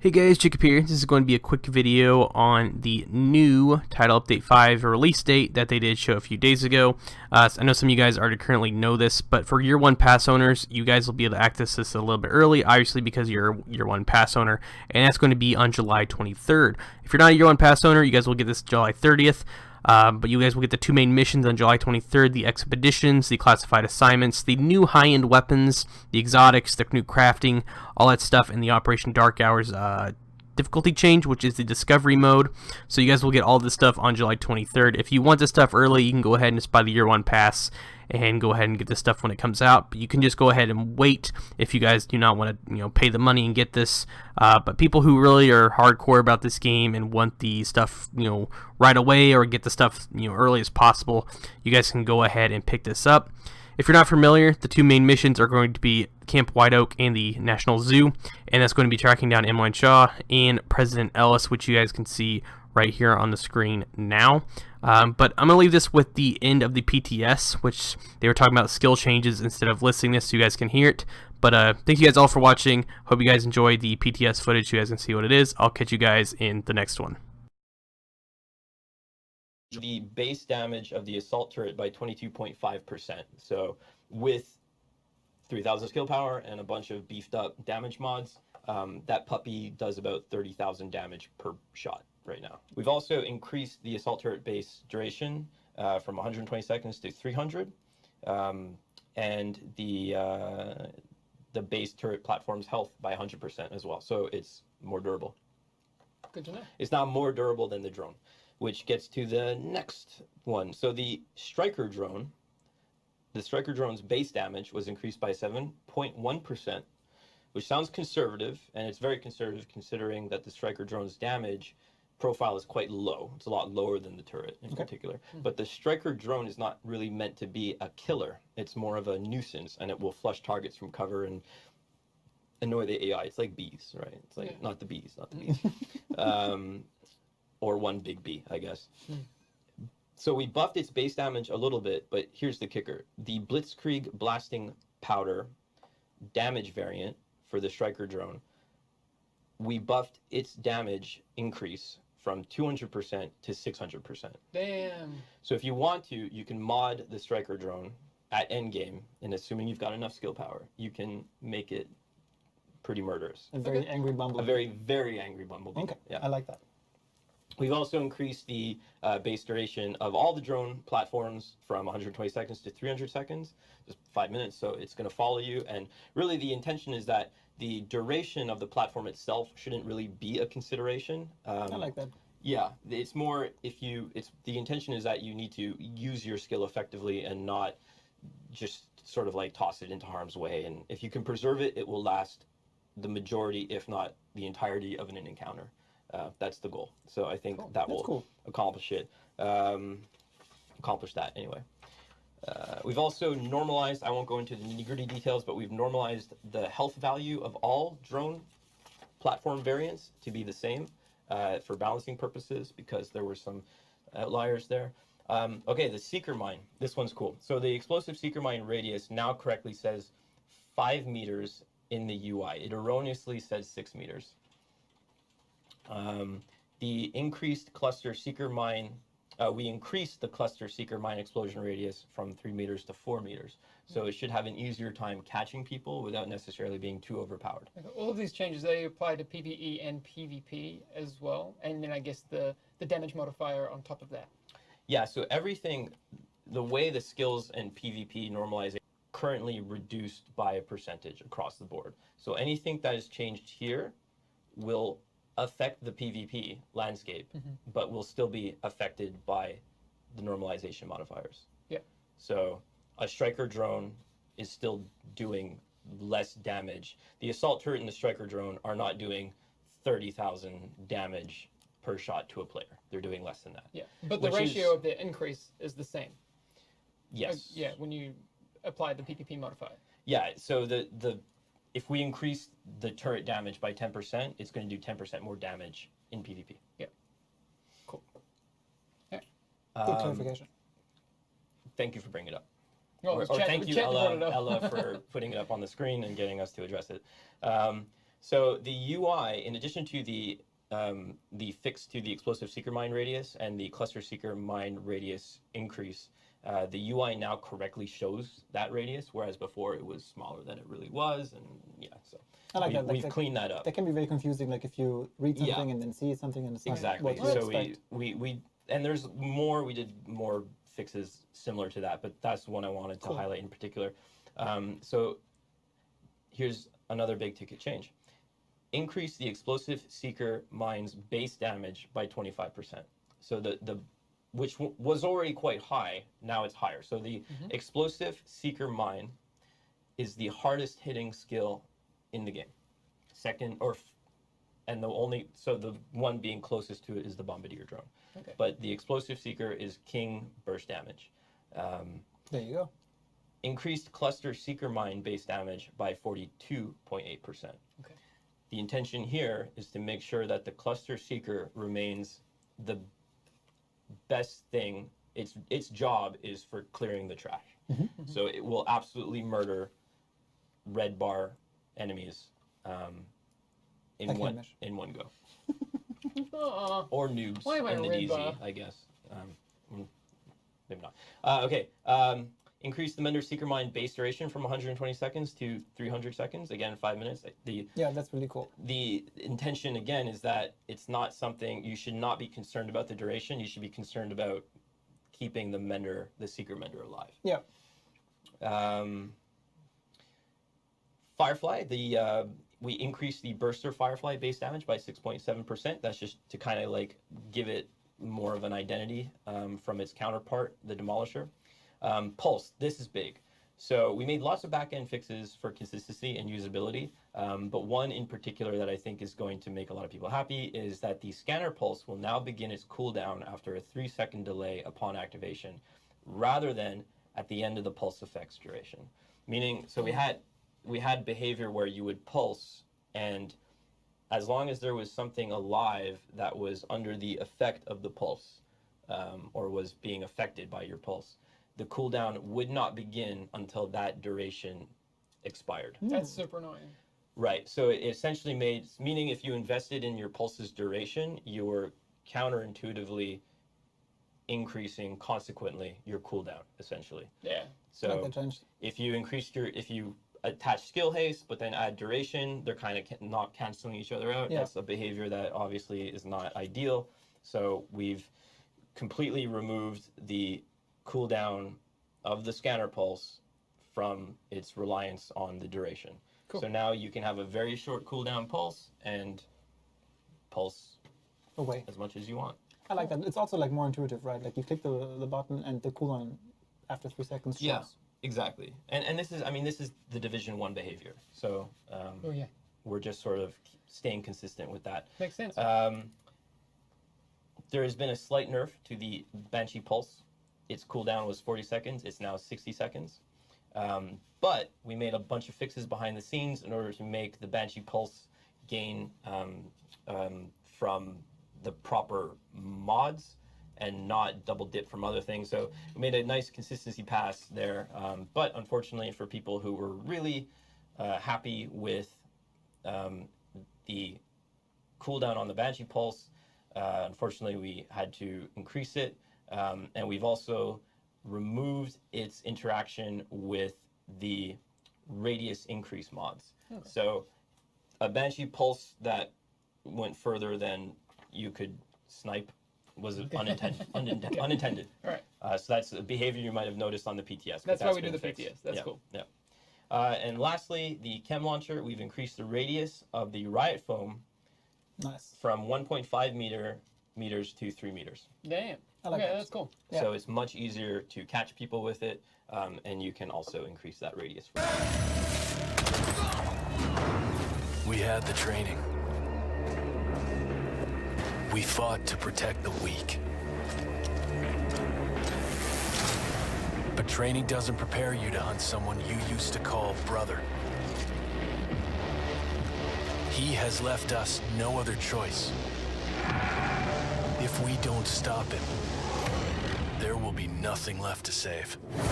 Hey guys, Jacob here. This is going to be a quick video on the new Title Update 5 release date that they did show a few days ago. I know some of you guys already currently know this, but for Year 1 Pass owners, you guys will be able to access this a little bit early, obviously because you're a Year 1 Pass owner, and that's going to be on July 23rd. If you're not a Year 1 Pass owner, you guys will get this July 30th. But you guys will get the two main missions on July 23rd, the expeditions, the classified assignments, the new high-end weapons, the exotics, the new crafting, all that stuff, and the Operation Dark Hours difficulty change, which is the discovery mode. So you guys will get all this stuff on July 23rd. If you want this stuff early, you can go ahead and just buy the Year 1 Pass and go ahead and get this stuff when it comes out. But you can just go ahead and wait if you guys do not want to, pay the money and get this. But people who really are hardcore about this game and want the stuff, right away or get the stuff, early as possible, you guys can go ahead and pick this up. If you're not familiar, the two main missions are going to be Camp White Oak and the National Zoo, and that's going to be tracking down Emmeline Shaw and President Ellis, which you guys can see right here on the screen now. But I'm going to leave this with the end of the PTS, which they were talking about skill changes instead of listing this so you guys can hear it. But thank you guys all for watching. Hope you guys enjoyed the PTS footage. You guys can see what it is. I'll catch you guys in the next one. The base damage of the assault turret by 22.5%. So with 3,000 skill power and a bunch of beefed up damage mods, that puppy does about 30,000 damage per shot right now. We've also increased the assault turret base duration from 120 seconds to 300, and the base turret platform's health by 100% as well. So it's more durable. Good to know. It's not more durable than the drone, which gets to the next one. So the Striker drone's base damage was increased by 7.1%, which sounds conservative, and it's very conservative considering that the Striker drone's damage profile is quite low. It's a lot lower than the turret in particular. But the Striker drone is not really meant to be a killer. It's more of a nuisance, and it will flush targets from cover and annoy the AI. It's like bees, right? It's like, not the bees. Or one big B, I guess. So we buffed its base damage a little bit, but here's the kicker. The Blitzkrieg Blasting Powder damage variant for the Striker drone, we buffed its damage increase from 200% to 600%. Damn. So if you want to, you can mod the Striker drone at endgame, and assuming you've got enough skill power, you can make it pretty murderous. A very angry bumblebee. A very, very angry bumblebee. Okay, yeah. I like that. We've also increased the base duration of all the drone platforms from 120 seconds to 300 seconds, just 5 minutes, so it's going to follow you. And really the intention is that the duration of the platform itself shouldn't really be a consideration. I like that. Yeah, it's more the intention is that you need to use your skill effectively and not just sort of like toss it into harm's way. And if you can preserve it, it will last the majority, if not the entirety of an encounter. That's the goal. So I think that will accomplish it. Accomplish that anyway. We've also normalized, I won't go into the nitty-gritty details, but we've normalized the health value of all drone platform variants to be the same for balancing purposes, because there were some outliers there. Okay, the Seeker Mine. This one's cool. So the explosive Seeker Mine radius now correctly says 5 meters in the UI. It erroneously says 6 meters. The increased cluster Seeker Mine, we increased the cluster Seeker Mine explosion radius from 3 meters to 4 meters. So it should have an easier time catching people without necessarily being too overpowered. All of these changes, they apply to PvE and PvP as well. And then I guess the damage modifier on top of that. Yeah, so everything, the way the skills and PvP normalization currently reduced by a percentage across the board. So anything that is changed here will affect the PvP landscape, but will still be affected by the normalization modifiers. Yeah. So a Striker drone is still doing less damage. The assault turret and the Striker drone are not doing 30,000 damage per shot to a player. They're doing less than that. Yeah, but the ratio of the increase is the same. Yes. Yeah, when you apply the PvP modifier. Yeah, so if we increase the turret damage by 10%, it's going to do 10% more damage in PvP. Yeah. Cool. Good clarification. Thank you for bringing it up. Oh, or thank you, Ella, for putting it up on the screen and getting us to address it. So the UI, in addition to the fix to the explosive seeker mine radius and the cluster seeker mine radius increase, the UI now correctly shows that radius, whereas before it was smaller than it really was, and yeah, so I like that. Like, we've cleaned that up. That can be very confusing. Like if you read something and then see something and it's not Exactly. what you So expect. we and there's more. We did more fixes similar to that, but that's one I wanted to highlight in particular. So here's another big ticket change. Increase the explosive seeker mine's base damage by 25%. So the which was already quite high, now it's higher. So the explosive seeker mine is the hardest hitting skill in the game. Second, and the one being closest to it is the bombardier drone. Okay. But the explosive seeker is king burst damage. There you go. Increased cluster seeker mine base damage by 42.8%. Okay. The intention here is to make sure that the cluster seeker remains the best thing. Its job is for clearing the trash. So it will absolutely murder red bar enemies in I can one imagine. go. Aw. Or noobs Why am I in a the red easy, bar? I guess. Maybe not. Okay. Increase the Mender Seeker Mine base duration from 120 seconds to 300 seconds. Again, 5 minutes. Yeah, that's really cool. The intention, again, is that it's not something, you should not be concerned about the duration. You should be concerned about keeping the Seeker Mender alive. Yeah. Firefly, we increased the Burster Firefly base damage by 6.7%. That's just to kind of like give it more of an identity from its counterpart, the Demolisher. Pulse, this is big. So we made lots of back-end fixes for consistency and usability, but one in particular that I think is going to make a lot of people happy is that the scanner pulse will now begin its cooldown after a 3-second delay upon activation, rather than at the end of the pulse effect's duration. Meaning, so we had behavior where you would pulse, and as long as there was something alive that was under the effect of the pulse, or was being affected by your pulse, the cooldown would not begin until that duration expired. That's super annoying. Right. So it essentially meaning if you invested in your pulse's duration, you were counterintuitively increasing consequently your cooldown, essentially. Yeah. So Like that change. if you attach skill haste, but then add duration, they're kind of not canceling each other out. Yeah. That's a behavior that obviously is not ideal. So we've completely removed the cooldown of the scanner pulse from its reliance on the duration. Cool. So now you can have a very short cooldown pulse and pulse Away. as much as you want. I like that. It's also like more intuitive, right? Like you click the button and the cooldown after 3 seconds shows. Yeah, exactly. And this is the Division 1 behavior. So Oh yeah. we're just sort of staying consistent with that. Makes sense. There has been a slight nerf to the Banshee Pulse. Its cooldown was 40 seconds. It's now 60 seconds. But we made a bunch of fixes behind the scenes in order to make the Banshee Pulse gain from the proper mods and not double dip from other things. So we made a nice consistency pass there. But unfortunately for people who were really happy with the cooldown on the Banshee Pulse, unfortunately we had to increase it. And we've also removed its interaction with the radius increase mods. Okay. So a Banshee Pulse that went further than you could snipe was unintended. Unintended. All right. So that's a behavior you might have noticed on the PTS. That's why we do been the fixed. PTS. That's Yeah, cool. Yeah. And lastly, the Chem Launcher, we've increased the radius of the Riot Foam Nice. from 1.5 meters to 3 meters. Damn. I like Okay, that. that's cool. Yeah. So it's much easier to catch people with it, and you can also increase that radius. We had the training. We fought to protect the weak. But training doesn't prepare you to hunt someone you used to call brother. He has left us no other choice. If we don't stop him, there will be nothing left to save.